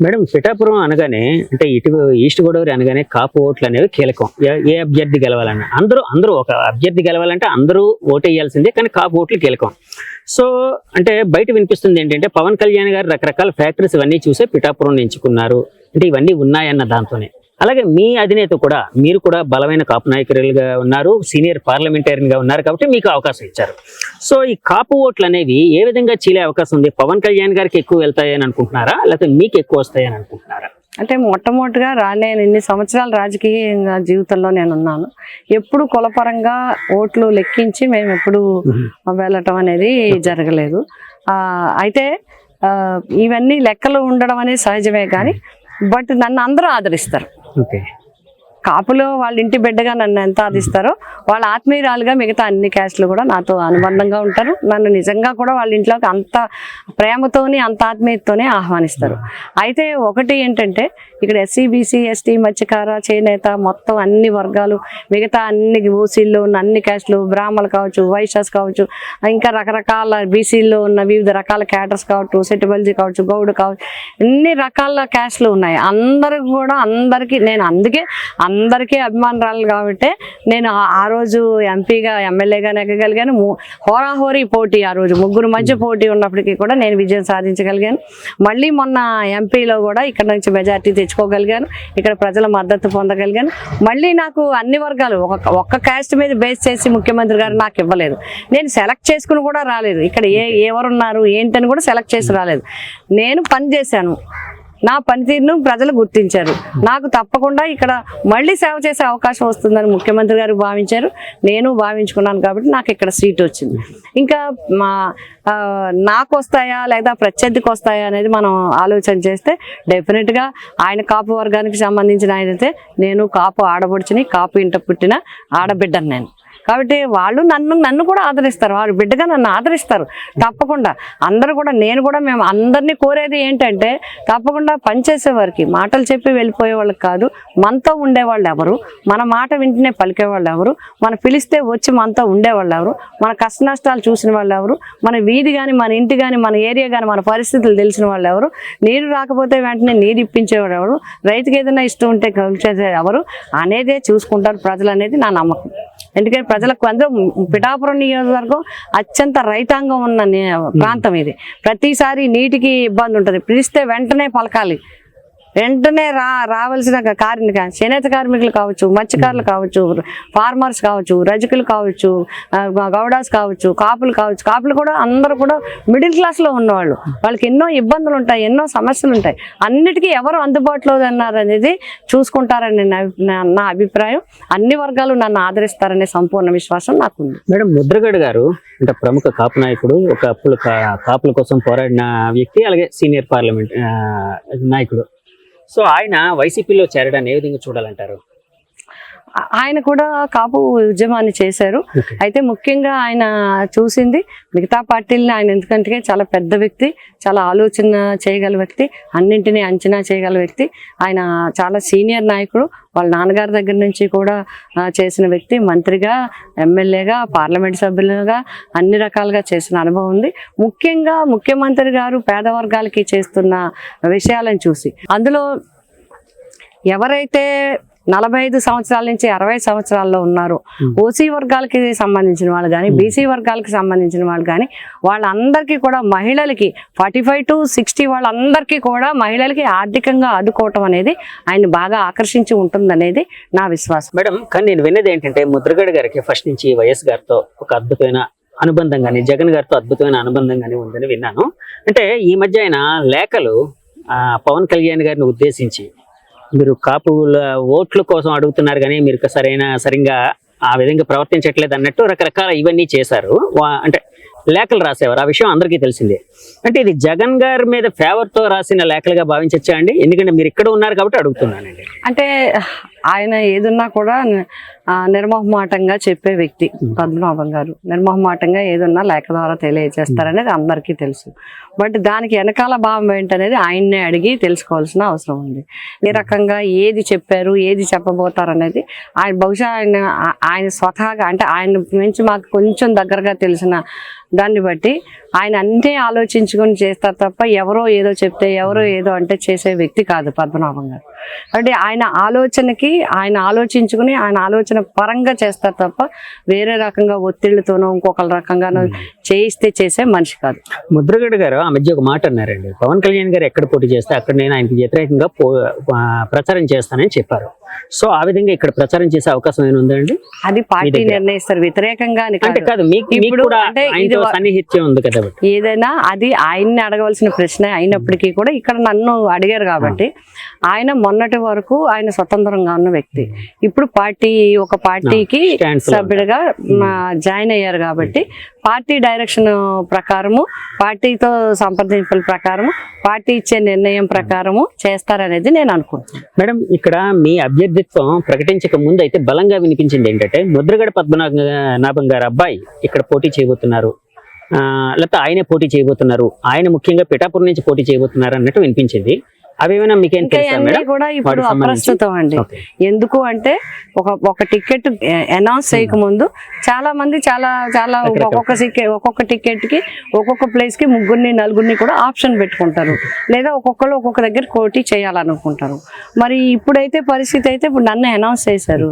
Madam Pithapuram అనగానే అంటే ఇటు ఈస్ట్ గోదావరి అనగానే కాపు ఓట్లు అనేవి కీలకం. ఏ అభ్యర్థి గెలవాలన్నా అందరూ ఒక అభ్యర్థి గెలవాలంటే అందరూ ఓటేయాల్సిందే, కానీ కాపు ఓట్లు కీలకం. సో అంటే బయట వినిపిస్తుంది ఏంటంటే పవన్ కళ్యాణ్ గారు రకరకాల ఫ్యాక్టరీస్ ఇవన్నీ చూసే పిఠాపురం ఎంచుకున్నారు అంటే ఇవన్నీ ఉన్నాయన్న దాంతోనే. అలాగే మీ అధినేత కూడా మీరు కూడా బలమైన కాపు నాయకులుగా ఉన్నారు, సీనియర్ పార్లమెంటేరియన్ గా ఉన్నారు కాబట్టి మీకు అవకాశం ఇచ్చారు. సో ఈ కాపు ఓట్లు అనేవి ఏ విధంగా చీలే అవకాశం ఉంది? పవన్ కళ్యాణ్ గారికి ఎక్కువ వెళ్తాయని అనుకుంటున్నారా, లేకపోతే మీకు ఎక్కువ వస్తాయని అనుకుంటున్నారా? అంటే మొట్టమొదటిగా నేను ఇన్ని సంవత్సరాల రాజకీయ జీవితంలో నేను ఉన్నాను. ఎప్పుడు కులపరంగా ఓట్లు లెక్కించి మేము ఎప్పుడు వెళ్ళటం అనేది జరగలేదు. అయితే ఇవన్నీ లెక్కలు ఉండడం అనేది సహజమే, కానీ బట్ నన్ను అందరూ ఆదరిస్తారు. ఓకే, కాపులో వాళ్ళ ఇంటి బిడ్డగా నన్ను ఎంత ఆదిస్తారో వాళ్ళ ఆత్మీయురాలుగా మిగతా అన్ని క్యాస్ట్లు కూడా నాతో అనుబంధంగా ఉంటారు. నన్ను నిజంగా కూడా వాళ్ళ ఇంట్లోకి అంత ప్రేమతోని అంత ఆత్మీయతతోనే ఆహ్వానిస్తారు. అయితే ఒకటి ఏంటంటే ఇక్కడ ఎస్సీ బీసీ ఎస్టీ మత్స్యకార చేనేత మొత్తం అన్ని వర్గాలు మిగతా అన్ని ఓసీల్లో ఉన్న అన్ని క్యాస్ట్లు బ్రాహ్మణులు కావచ్చు, వైశ్యాస్ కావచ్చు, ఇంకా రకరకాల బీసీల్లో ఉన్న వివిధ రకాల క్యాటర్స్ కావచ్చు, సెటిబల్జీ కావచ్చు, గౌడ్ కావచ్చు, ఎన్ని రకాల క్యాస్ట్లు ఉన్నాయి. అందరికి కూడా నేను అందుకే అందరికీ అభిమానురాలు కాబట్టి నేను ఆ రోజు ఎంపీగా ఎమ్మెల్యేగా నెగ్గగలిగాను. హోరాహోరీ పోటీ ఆ రోజు ముగ్గురు మధ్య పోటీ ఉన్నప్పటికీ కూడా నేను విజయం సాధించగలిగాను. మళ్ళీ మొన్న ఎంపీలో కూడా ఇక్కడ నుంచి మెజార్టీ తెచ్చుకోగలిగాను, ఇక్కడ ప్రజల మద్దతు పొందగలిగాను. మళ్ళీ నాకు అన్ని వర్గాలు ఒక్క క్యాస్ట్ మీద బేస్ చేసి ముఖ్యమంత్రి గారు నాకు ఇవ్వలేదు. నేను సెలెక్ట్ చేసుకుని కూడా రాలేదు. ఇక్కడ ఎవరున్నారు ఏంటని కూడా సెలెక్ట్ చేసి రాలేదు. నేను పని చేశాను, నా పనితీరును ప్రజలు గుర్తించారు. నాకు తప్పకుండా ఇక్కడ మళ్ళీ సేవ చేసే అవకాశం వస్తుందని ముఖ్యమంత్రి గారు భావించారు, నేను భావించుకున్నాను. కాబట్టి నాకు ఇక్కడ సీట్ వచ్చింది. ఇంకా నాకు వస్తాయా లేదా ప్రత్యర్థికి వస్తాయా అనేది మనం ఆలోచన చేస్తే డెఫినెట్గా ఆయన కాపు వర్గానికి సంబంధించిన ఆయనైతే నేను కాపు ఆడబడుచుని, కాపు ఇంట పుట్టిన ఆడబిడ్డను నేను. కాబట్టి వాళ్ళు నన్ను కూడా ఆదరిస్తారు, వాడు బిడ్డగా నన్ను ఆదరిస్తారు తప్పకుండా. అందరూ కూడా మేము అందరినీ కోరేది ఏంటంటే తప్పకుండా పనిచేసేవారికి మాటలు చెప్పి వెళ్ళిపోయే వాళ్ళకి కాదు, మనతో ఉండేవాళ్ళు ఎవరు, మన మాట వింటనే పలికేవాళ్ళు ఎవరు, మనం పిలిస్తే వచ్చి మనతో ఉండేవాళ్ళు ఎవరు, మన కష్ట నష్టాలు చూసిన వాళ్ళు ఎవరు, మన వీధి కానీ మన ఇంటి కానీ మన ఏరియా కానీ మన పరిస్థితులు తెలిసిన వాళ్ళు ఎవరు, నీరు రాకపోతే వెంటనే నీరు ఇప్పించేవాడు ఎవరు, రైతుకి ఏదైనా ఇష్టం ఉంటే కలిసేది ఎవరు అనేదే చూసుకుంటారు ప్రజలు అనేది నా నమ్మకం. ఎందుకంటే ప్రజలకు అందరూ పిఠాపురం నియోజకవర్గం అత్యంత రైతాంగం ఉన్న ప్రాంతం ఇది. ప్రతిసారి నీటికి ఇబ్బంది ఉంటుంది, పిలిస్తే వెంటనే పలకాలి, వెంటనే రావాల్సిన చేనేత కార్మికులు కావచ్చు, మత్స్యకారులు కావచ్చు, ఫార్మర్స్ కావచ్చు, రజకులు కావచ్చు, గౌడాస్ కావచ్చు, కాపులు కూడా అందరూ కూడా మిడిల్ క్లాస్లో ఉన్నవాళ్ళు. వాళ్ళకి ఎన్నో ఇబ్బందులు ఉంటాయి, ఎన్నో సమస్యలు ఉంటాయి. అన్నిటికీ ఎవరు అందుబాటులో ఉన్నారనేది చూసుకుంటారని నా అభిప్రాయం. అన్ని వర్గాలు నన్ను ఆదరిస్తారనే సంపూర్ణ విశ్వాసం నాకుంది. మేడం, ముద్రగడ గారు అంటే ప్రముఖ కాపు నాయకుడు, ఒక కాపుల కోసం పోరాడిన వ్యక్తి, అలాగే సీనియర్ పార్లమెంట్ నాయకుడు. సో ఆయన వైసీపీలో చేరడాన్ని ఏ విధంగా చూడాలంటారు? ఆయన కూడా కాపు ఉద్యమాన్ని చేశారు. అయితే ముఖ్యంగా ఆయన చూసింది మిగతా పార్టీలని. ఆయన ఎందుకంటే చాలా పెద్ద వ్యక్తి, చాలా ఆలోచన చేయగల వ్యక్తి, అన్నింటినీ అంచనా చేయగల వ్యక్తి. ఆయన చాలా సీనియర్ నాయకుడు, వాళ్ళ నాన్నగారి దగ్గర నుంచి కూడా చేసిన వ్యక్తి. మంత్రిగా, ఎమ్మెల్యేగా, పార్లమెంట్ సభ్యులుగా అన్ని రకాలుగా చేసిన అనుభవం ఉంది. ముఖ్యంగా ముఖ్యమంత్రి గారు పేద వర్గాలకి చేస్తున్న విషయాలను చూసి అందులో ఎవరైతే 45 సంవత్సరాల నుంచి 60 సంవత్సరాల్లో ఉన్నారు, ఓసీ వర్గాలకి సంబంధించిన వాళ్ళు కానీ, బీసీ వర్గాలకి సంబంధించిన వాళ్ళు కానీ, వాళ్ళందరికీ కూడా మహిళలకి 45 to 60 వాళ్ళందరికీ కూడా మహిళలకి ఆర్థికంగా ఆదుకోవటం అనేది ఆయన బాగా ఆకర్షించి ఉంటుందనేది నా విశ్వాసం. మేడం, కానీ నేను విన్నది ఏంటంటే ముద్రగడ గారికి ఫస్ట్ నుంచి వైఎస్ గారితో ఒక అద్భుతమైన అనుబంధం కానీ, జగన్ గారితో అద్భుతమైన అనుబంధం కానీ ఉందని విన్నాను. అంటే ఈ మధ్య ఆయన లేఖలు పవన్ కళ్యాణ్ గారిని ఉద్దేశించి మీరు కాపుల ఓట్ల కోసం అడుగుతున్నారు కానీ మీరు సరిగా ఆ విధంగా ప్రవర్తించట్లేదు అన్నట్టు రకరకాల ఇవన్నీ చేశారు. అంటే లేఖలు రాసేవారు, ఆ విషయం అందరికీ తెలిసిందే. అంటే ఇది జగన్ గారి మీద ఫేవర్తో రాసిన లేఖలుగా భావించచ్చా అండి? ఎందుకంటే మీరు ఇక్కడ ఉన్నారు కాబట్టి అడుగుతున్నానండి. అంటే ఆయన ఏదున్నా కూడా నిర్మోహమాటంగా చెప్పే వ్యక్తి పద్మనాభం గారు. నిర్మోహమాటంగా ఏదున్నా లేఖ ద్వారా తెలియజేస్తారనేది అందరికీ తెలుసు. బట్ దానికి వెనకాల భావం ఏంటనేది ఆయన్నే అడిగి తెలుసుకోవాల్సిన అవసరం ఉంది. ఈ రకంగా ఏది చెప్పారు, ఏది చెప్పబోతారు అనేది ఆయన బహుశా ఆయన స్వతహాగా అంటే ఆయన నుంచి మాకు కొంచెం దగ్గరగా తెలిసిన దాన్ని బట్టి ఆయన అన్నీ ఆలోచించుకొని చేస్తారు తప్ప ఎవరో ఏదో చెప్తే ఎవరో ఏదో అంటే చేసే వ్యక్తి కాదు పద్మనాభం గారు. అంటే ఆయన ఆలోచనకి ఆయన ఆలోచించుకుని ఆయన ఆలోచన పరంగా చేస్తారు తప్ప వేరే రకంగా ఒత్తిళ్లతోనో ఇంకొక రకంగానో చేయిస్తే చేసే మనిషి కాదు. ముద్రగడ గారు ఆ మధ్య ఒక మాట అన్నారండి, పవన్ కళ్యాణ్ గారు ఎక్కడ పోటీ చేస్తే అక్కడ నేను ఆయనకి వ్యతిరేకంగా ప్రచారం చేస్తానని చెప్పారు. సో ఆ విధంగా ఇక్కడ ప్రచారం చేసే అవకాశం ఏమైనా ఉందండి? అది పార్టీ నిర్ణయిస్తారు, వ్యతిరేకంగా అంటే కాదు. ఇప్పుడు అంటే ఇది సన్నిహిత్యం ఉంది కదా, ఏదైనా అది ఆయన్ని అడగవలసిన ప్రశ్న అయినప్పటికీ కూడా ఇక్కడ నన్ను అడిగారు కాబట్టి ఆయన మొన్నటి వరకు ఆయన స్వతంత్రంగా ఉన్న వ్యక్తి. ఇప్పుడు ఒక పార్టీకి సభ్యుడిగా జాయిన్ అయ్యారు కాబట్టి పార్టీ డైరెక్షన్ ప్రకారము, పార్టీతో సంప్రదింపుల ప్రకారము, పార్టీ ఇచ్చే నిర్ణయం ప్రకారము చేస్తారనేది నేను అనుకుంటున్నాను. మేడం, ఇక్కడ మీ అభ్యర్థిత్వం ప్రకటించక ముందు అయితే బలంగా వినిపించింది ఏంటంటే ముద్రగడ పద్మనాభం గారు అబ్బాయి ఇక్కడ పోటీ చేయబోతున్నారు, లేకపోతే ఆయనే పోటీ చేయబోతున్నారు, ఆయన ముఖ్యంగా పిఠాపురం నుంచి పోటీ చేయబోతున్నారు అన్నట్టు వినిపించింది. అవేమైనా మీకేం కూడా ఇప్పుడు అప్రస్తుతం అండి. ఎందుకు అంటే ఒక టికెట్ అనౌన్స్ చేయకముందు చాలా మంది చాలా ఒక్కొక్క టికెట్ కి ఒక్కొక్క ప్లేస్ కి 3-4 కూడా ఆప్షన్ పెట్టుకుంటారు, లేదా ఒక్కొక్కరు ఒక్కొక్క దగ్గర పోటీ చేయాలనుకుంటారు. మరి ఇప్పుడైతే పరిస్థితి అయితే ఇప్పుడు నన్ను అనౌన్స్ చేశారు,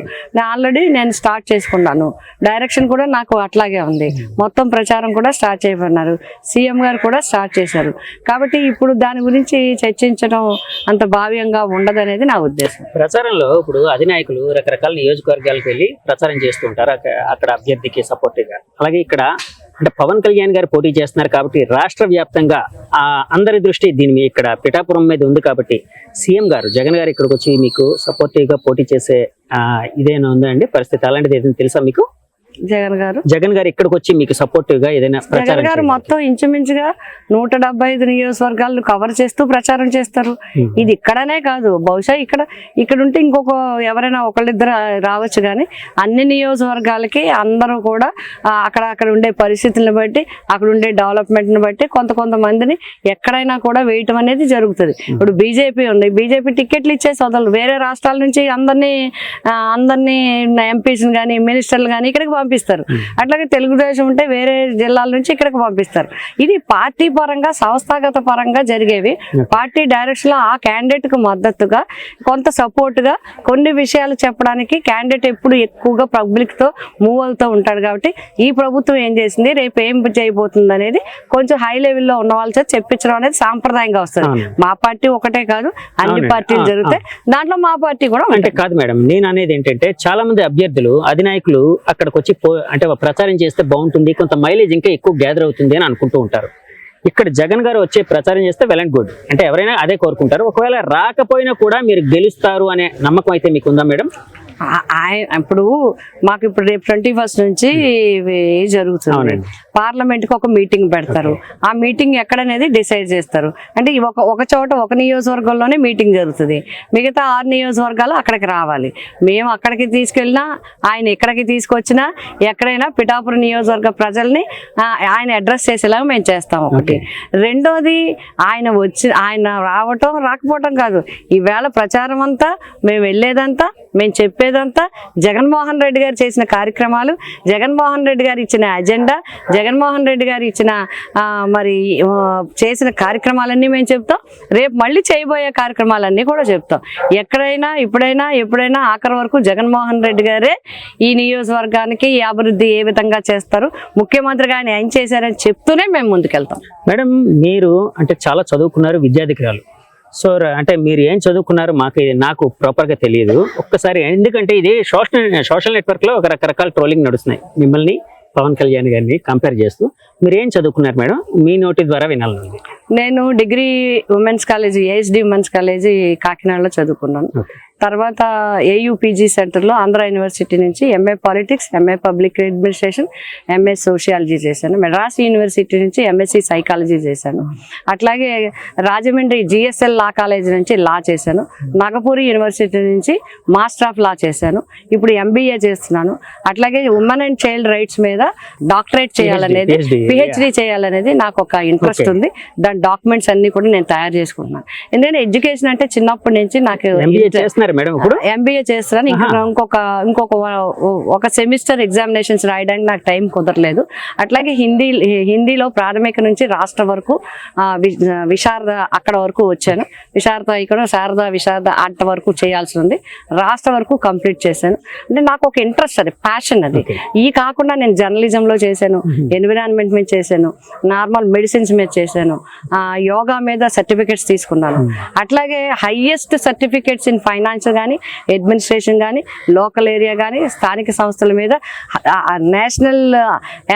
ఆల్రెడీ నేను స్టార్ట్ చేసుకున్నాను. డైరెక్షన్ కూడా నాకు అట్లాగే ఉంది, మొత్తం ప్రచారం కూడా స్టార్ట్ చేయబడినారు, సీఎం గారు కూడా స్టార్ట్ చేశారు. కాబట్టి ఇప్పుడు దాని గురించి చర్చించడం అంత భావ్యంగా ఉండదనేది నా ఉద్దేశం. ప్రచారంలో ఇప్పుడు అధినాయకులు రకరకాల నియోజకవర్గాలకు వెళ్ళి ప్రచారం చేస్తూ ఉంటారు అక్కడ అభ్యర్థికి సపోర్ట్ గా. అలాగే ఇక్కడ అంటే పవన్ కళ్యాణ్ గారు పోటీ చేస్తున్నారు కాబట్టి రాష్ట్ర వ్యాప్తంగా అందరి దృష్టి దీని మీద ఇక్కడ పిఠాపురం మీద ఉంది కాబట్టి సీఎం గారు జగన్ గారు ఇక్కడికి వచ్చి మీకు సపోర్టివ్ గా పోటీ చేసే ఇదేనా ఉందండి పరిస్థితి? అలాంటిది ఏదైనా తెలుసా మీకు? జగన్ గారు ఇక్కడికి వచ్చి మీకు సపోర్టివ్ గా ఏదైనా జగన్ గారు మొత్తం ఇంచుమించుగా 175 నియోజకవర్గాలు కవర్ చేస్తూ ప్రచారం చేస్తారు. ఇది ఇక్కడనే కాదు, బహుశా ఇక్కడ ఉంటే ఇంకొక ఎవరైనా ఒకళ్ళిద్దరు రావచ్చు, కానీ అన్ని నియోజకవర్గాలకి అందరూ కూడా అక్కడ ఉండే పరిస్థితులను బట్టి, అక్కడ ఉండే డెవలప్మెంట్ ని బట్టి కొంతమందిని ఎక్కడైనా కూడా వేయటం అనేది జరుగుతుంది. ఇప్పుడు బీజేపీ ఉంది, బీజేపీ టికెట్లు ఇచ్చేసి వదలరు, వేరే రాష్ట్రాల నుంచి అందరినీ ఎంపీస్ని కానీ మినిస్టర్లు కానీ ఇక్కడికి పంపిస్తారు. అట్లాగే తెలుగుదేశం ఉంటే వేరే జిల్లాల నుంచి ఇక్కడికి పంపిస్తారు. ఇది పార్టీ పరంగా సంస్థాగత పరంగా జరిగేవి. పార్టీ డైరెక్షన్ లో ఆ క్యాండిడేట్ కు మద్దతుగా కొంత సపోర్ట్ గా కొన్ని విషయాలు చెప్పడానికి క్యాండిడేట్ ఎప్పుడు ఎక్కువగా పబ్లిక్ తో మూవ్ అవుతూ ఉంటాడు. కాబట్టి ఈ ప్రభుత్వం ఏం చేసింది, రేపు ఏం చేయబోతుంది అనేది కొంచెం హై లెవెల్లో ఉన్న వాళ్ళ చేత చెప్పించడం అనేది సాంప్రదాయంగా వస్తుంది. మా పార్టీ ఒకటే కాదు, అన్ని పార్టీలు జరుగుతాయి, దాంట్లో మా పార్టీ కూడా అంటే కాదు మేడం. నేను అనేది ఏంటంటే చాలా మంది అభ్యర్థులు అధినాయకులు అక్కడికి వచ్చి అంటే ప్రచారం చేస్తే బాగుంటుంది, కొంత మైలేజ్ ఇంకా ఎక్కువ గ్యాదర్ అవుతుంది అని అనుకుంటూ ఉంటారు. ఇక్కడ జగన్ గారు వచ్చే ప్రచారం చేస్తే వెల్ అండ్ గుడ్, అంటే ఎవరైనా అదే కోరుకుంటారు. ఒకవేళ రాకపోయినా కూడా మీరు గెలుస్తారు అనే నమ్మకం అయితే మీకు ఉందా మేడం? ఇప్పుడు మాకు ఇప్పుడు రేపు 21 నుంచి జరుగుతుంది. పార్లమెంట్ కి ఒక మీటింగ్ పెడతారు, ఆ మీటింగ్ ఎక్కడనేది డిసైడ్ చేస్తారు. అంటే ఒక చోట ఒక నియోజకవర్గంలోనే మీటింగ్ జరుగుతుంది, మిగతా 6 నియోజకవర్గాలు అక్కడికి రావాలి. మేము అక్కడికి తీసుకెళ్ళినా, ఆయన ఇక్కడికి తీసుకొచ్చినా, ఎక్కడైనా పిఠాపురం నియోజకవర్గ ప్రజల్ని ఆయన అడ్రస్ చేసేలాగా మేము చేస్తాం. ఒకటి. రెండోది ఆయన రావటం రాకపోవటం కాదు, ఈవేళ ప్రచారం అంతా మేము వెళ్ళేదంతా మేము చెప్పేదంతా జగన్మోహన్ రెడ్డి గారు చేసిన కార్యక్రమాలు, జగన్మోహన్ రెడ్డి గారు ఇచ్చిన అజెండా, జగన్మోహన్ రెడ్డి గారు ఇచ్చిన మరి చేసిన కార్యక్రమాలన్నీ మేము చెప్తాం. రేపు మళ్ళీ చేయబోయే కార్యక్రమాలన్నీ కూడా చెప్తాం. ఎక్కడైనా ఎప్పుడైనా ఆఖరి వరకు జగన్మోహన్ రెడ్డి గారే ఈ నియోజకవర్గానికి ఈ అభివృద్ధి ఏ విధంగా చేస్తారు, ముఖ్యమంత్రిగా ఆయన ఏం చేశారని చెప్తూనే మేము ముందుకెళ్తాం. మేడం, మీరు అంటే చాలా చదువుకున్నారు, విద్యాధికారులు. సో అంటే మీరు ఏం చదువుకున్నారు నాకు ప్రాపర్గా తెలియదు. ఒక్కసారి, ఎందుకంటే ఇది సోషల్ నెట్వర్క్ లో ఒక రకరకాల ట్రోలింగ్ నడుస్తున్నాయి మిమ్మల్ని పవన్ కళ్యాణ్ గారిని కంపేర్ చేస్తూ. మీరు ఏం చదువుకున్నారు మేడం? మీ నోటి ద్వారా వినాలనుంది. నేను degree women's college, ASD women's college కాకినాడలో చదువుకున్నాను. తర్వాత ఏయుపీజీ సెంటర్లో ఆంధ్ర యూనివర్సిటీ నుంచి MA politics, MA public administration, MA sociology చేశాను. మెడ్రాస్ యూనివర్సిటీ నుంచి ఎంఎస్సి సైకాలజీ చేశాను. అట్లాగే రాజమండ్రి జిఎస్ఎల్ లా కాలేజ్ నుంచి లా చేశాను. నాగపూరి యూనివర్సిటీ నుంచి మాస్టర్ ఆఫ్ లా చేశాను. ఇప్పుడు ఎంబీఏ చేస్తున్నాను. అట్లాగే ఉమెన్ అండ్ చైల్డ్ రైట్స్ మీద డాక్టరేట్ చేయాలనేది, పిహెచ్డి చేయాలనేది నాకు ఒక ఇంట్రెస్ట్ ఉంది. దాని డాక్యుమెంట్స్ అన్ని కూడా నేను తయారు చేసుకుంటున్నాను. ఎందుకంటే ఎడ్యుకేషన్ అంటే చిన్నప్పటి నుంచి నాకు ఎంబీఏ చేస్తున్నాను. ఇంకొక సెమిస్టర్ ఎగ్జామినేషన్స్ రాయడానికి నాకు టైం కుదరలేదు. అట్లాగే హిందీలో ప్రాథమిక నుంచి రాష్ట్ర వరకు విశారద అక్కడ వరకు వచ్చాను. విశారద ఇక్కడ శారద విశారద అంత వరకు చేయాల్సి ఉంది. రాష్ట్ర వరకు కంప్లీట్ చేశాను. అంటే నాకు ఒక ఇంట్రెస్ట్, అది ప్యాషన్. అది ఈ కాకుండా నేను జర్నలిజంలో చేశాను, ఎన్విరాన్మెంట్ మీద చేశాను, నార్మల్ మెడిసిన్స్ మీద చేశాను, యోగా మీద సర్టిఫికెట్స్ తీసుకున్నాను. అట్లాగే హైయెస్ట్ సర్టిఫికెట్స్ ఇన్ ఫైనాన్స్ కానీ, అడ్మినిస్ట్రేషన్ కానీ, లోకల్ ఏరియా కానీ, స్థానిక సంస్థల మీద నేషనల్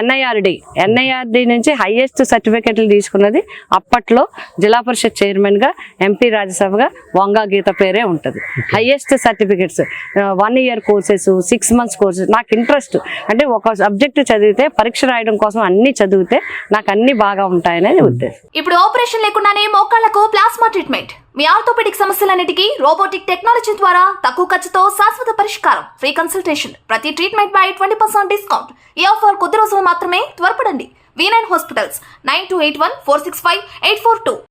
ఎన్ఐఆర్డి నుంచి హైయెస్ట్ సర్టిఫికెట్లు తీసుకున్నది అప్పట్లో జిల్లా పరిషత్ చైర్మన్ గా, ఎంపీ రాజ్యసభగా వంగా గీత పేరే ఉంటుంది. Highest certificates 1 year courses, 6 months courses. నాకు ఇంట్రెస్ట్ అంటే ఒక సబ్జెక్ట్ చదివితే పరీక్ష రాయడం కోసం అన్ని చదివితే నాకు అన్ని బాగా ఉంటాయనేది ఉద్దేశం. ఇప్పుడు ఆపరేషన్ లేకుండానే మోకాళ్లకు ప్లాస్మా ట్రీట్మెంట్, మీ ఆర్థోపెడిక్ సమస్యలన్నిటికీ రోబోటిక్ టెక్నాలజీ ద్వారా తక్కువ ఖర్చుతో శాశ్వత పరిష్కారం, ఫ్రీ కన్సల్టేషన్, ప్రతి ట్రీట్మెంట్ పై 20% డిస్కౌంట్. ఈ ఆఫర్ కొద్ది రోజులు మాత్రమే, త్వరపడండి. V9 hospitals 9281465842.